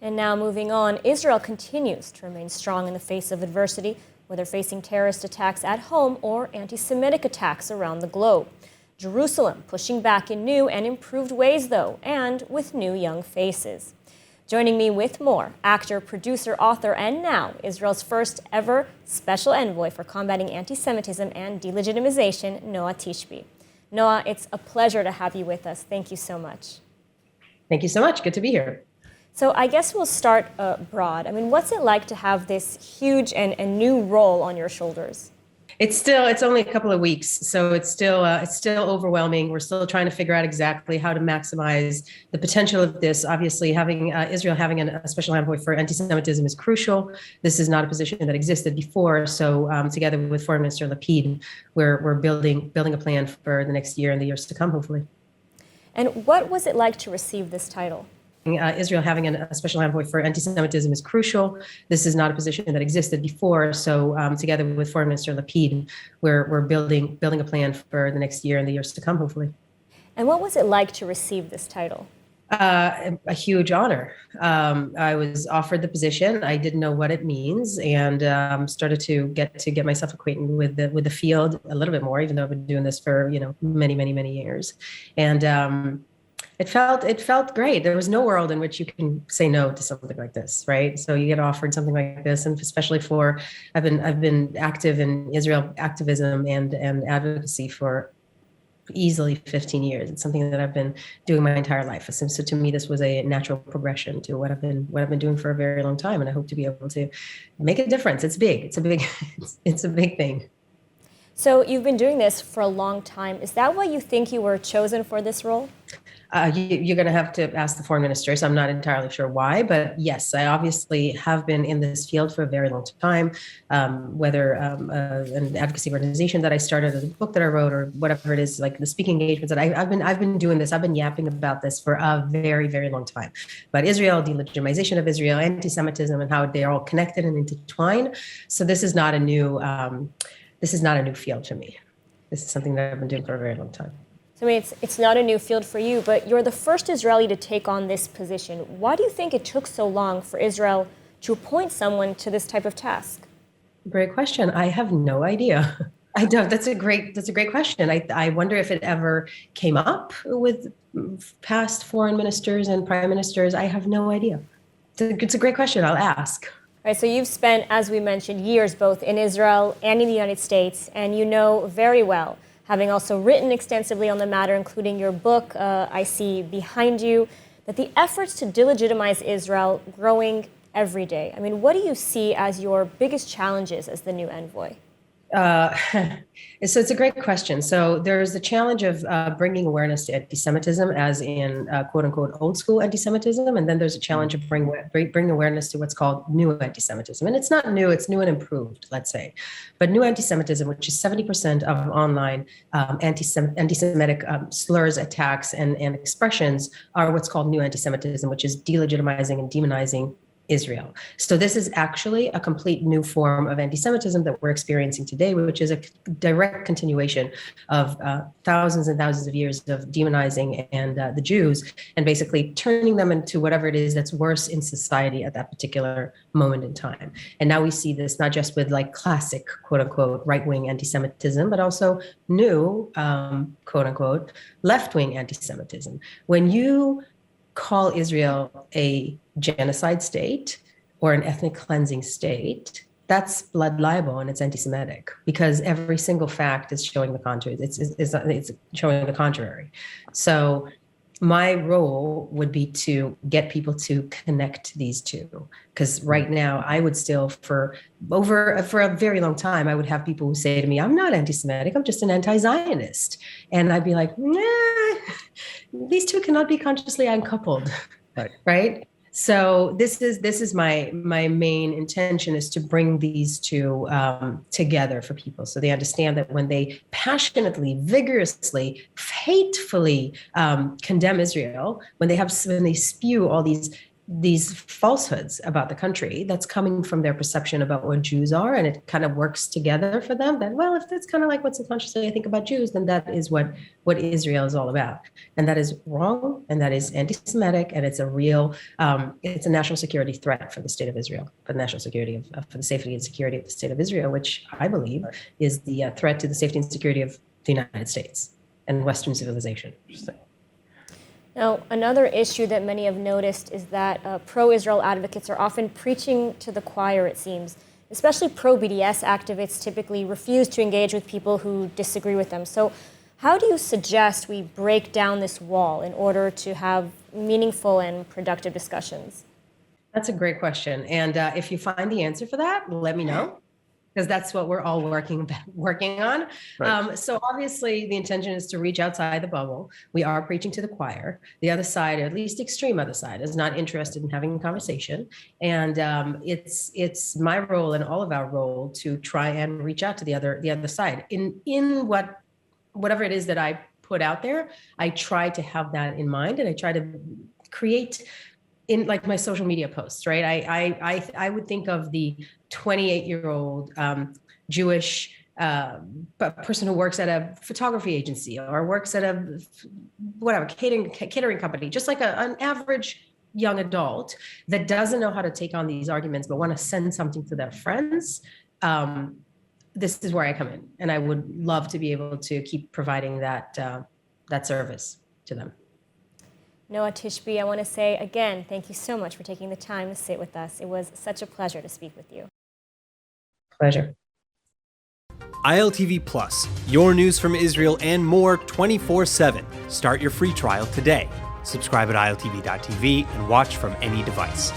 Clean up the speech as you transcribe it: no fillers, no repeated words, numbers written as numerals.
And now moving on, Israel continues to remain strong in the face of adversity, whether facing terrorist attacks at home or anti-Semitic attacks around the globe. Jerusalem pushing back in new and improved ways, though, and with new young faces. Joining me with more, actor, producer, author, and now Israel's first ever special envoy for combating anti-Semitism and delegitimization, Noa Tishby. Noa, it's a pleasure to have you with us. Thank you so much. Thank you so much. Good to be here. So I guess we'll start broad. I mean, what's it like to have this huge and new role on your shoulders? It's only a couple of weeks, so it's still overwhelming. We're still trying to figure out exactly how to maximize the potential of this. Obviously, having Israel having a special envoy for anti-Semitism is crucial. This is not a position that existed before. So together with Foreign Minister Lapid, we're building a plan for the next year and the years to come, hopefully. And what was it like to receive this title? Israel having a special envoy for anti-Semitism is crucial. This is not a position that existed before. So together with Foreign Minister Lapid, we're building a plan for the next year and the years to come, hopefully. And what was it like to receive this title? A huge honor. I was offered the position. I didn't know what it means, and started to get myself acquainted with the field a little bit more, even though I've been doing this for many years. And it felt great. There was no world in which you can say no to something like this, right? So you get offered something like this, and especially I've been active in Israel activism and advocacy for easily 15 years. It's something that I've been doing my entire life. So to me, this was a natural progression to what I've been doing for a very long time, and I hope to be able to make a difference. It's big. It's a big thing. So you've been doing this for a long time. Is that why you think you were chosen for this role? You're going to have to ask the foreign minister, so I'm not entirely sure why, but yes, I obviously have been in this field for a very long time, whether an advocacy organization that I started, a book that I wrote, or whatever it is, like the speaking engagements that I've been doing this. I've been yapping about this for a very long time. But Israel, delegitimization of Israel, antisemitism, and how they're all connected and intertwined. So this is not a new field to me. This is something that I've been doing for a very long time. So I mean, it's not a new field for you, but you're the first Israeli to take on this position. Why do you think it took so long for Israel to appoint someone to this type of task? Great question. I have no idea. I don't. That's a great question. I wonder if it ever came up with past foreign ministers and prime ministers. I have no idea. It's a great question. I'll ask. All right, so you've spent, as we mentioned, years both in Israel and in the United States, and you know very well, having also written extensively on the matter, including your book, I see behind you, that the efforts to delegitimize Israel growing every day. I mean, what do you see as your biggest challenges as the new envoy? So it's a great question. So there's the challenge of bringing awareness to anti-Semitism, as in quote unquote old school anti-Semitism, and then there's a challenge of bring awareness to what's called new anti-Semitism. And it's not new; it's new and improved, let's say. But new anti-Semitism, which is 70% of online anti-Semitic slurs, attacks, and expressions, are what's called new anti-Semitism, which is delegitimizing and demonizing Israel. So this is actually a complete new form of anti-Semitism that we're experiencing today, which is a direct continuation of thousands and thousands of years of demonizing and the Jews, and basically turning them into whatever it is that's worse in society at that particular moment in time. And now we see this not just with like classic, quote unquote, right-wing anti-Semitism, but also new, quote unquote, left-wing anti-Semitism. When you call Israel a genocide state or an ethnic cleansing state, that's blood libel and it's anti-Semitic, because every single fact is showing the contrary. It's showing the contrary. So my role would be to get people to connect these two, because right now I would still for a very long time I would have people who say to me, "I'm not anti-Semitic, I'm just an anti-Zionist," and I'd be like, "Nah, these two cannot be consciously uncoupled," right? So this is my main intention, is to bring these two together for people, so they understand that when they passionately, vigorously, hatefully condemn Israel, when they spew all these these falsehoods about the country that's coming from their perception about what Jews are, and it kind of works together for them that, well, if that's kind of like what subconsciously I think about Jews, then that is what Israel is all about. And that is wrong, and that is anti-Semitic, and it's a real, it's a national security threat for the state of Israel, for the national security for the safety and security of the state of Israel, which I believe is the threat to the safety and security of the United States and Western civilization. Interesting. Now, another issue that many have noticed is that pro-Israel advocates are often preaching to the choir, it seems. Especially pro-BDS activists typically refuse to engage with people who disagree with them. So how do you suggest we break down this wall in order to have meaningful and productive discussions? That's a great question. And if you find the answer for that, let me know, because that's what we're all working on. Right. So obviously the intention is to reach outside the bubble. We are preaching to the choir. The other side, or at least extreme other side, is not interested in having a conversation. And it's my role and all of our role to try and reach out to the other side. In whatever it is that I put out there, I try to have that in mind, and I try to create in like my social media posts, right? I would think of the 28-year-old Jewish person who works at a photography agency or works at a whatever catering company, just like an average young adult that doesn't know how to take on these arguments but want to send something to their friends. This is where I come in, and I would love to be able to keep providing that service to them. Noa Tishby, I want to say again, thank you so much for taking the time to sit with us. It was such a pleasure to speak with you. Pleasure. ILTV Plus, your news from Israel and more 24/7. Start your free trial today. Subscribe at iltv.tv and watch from any device.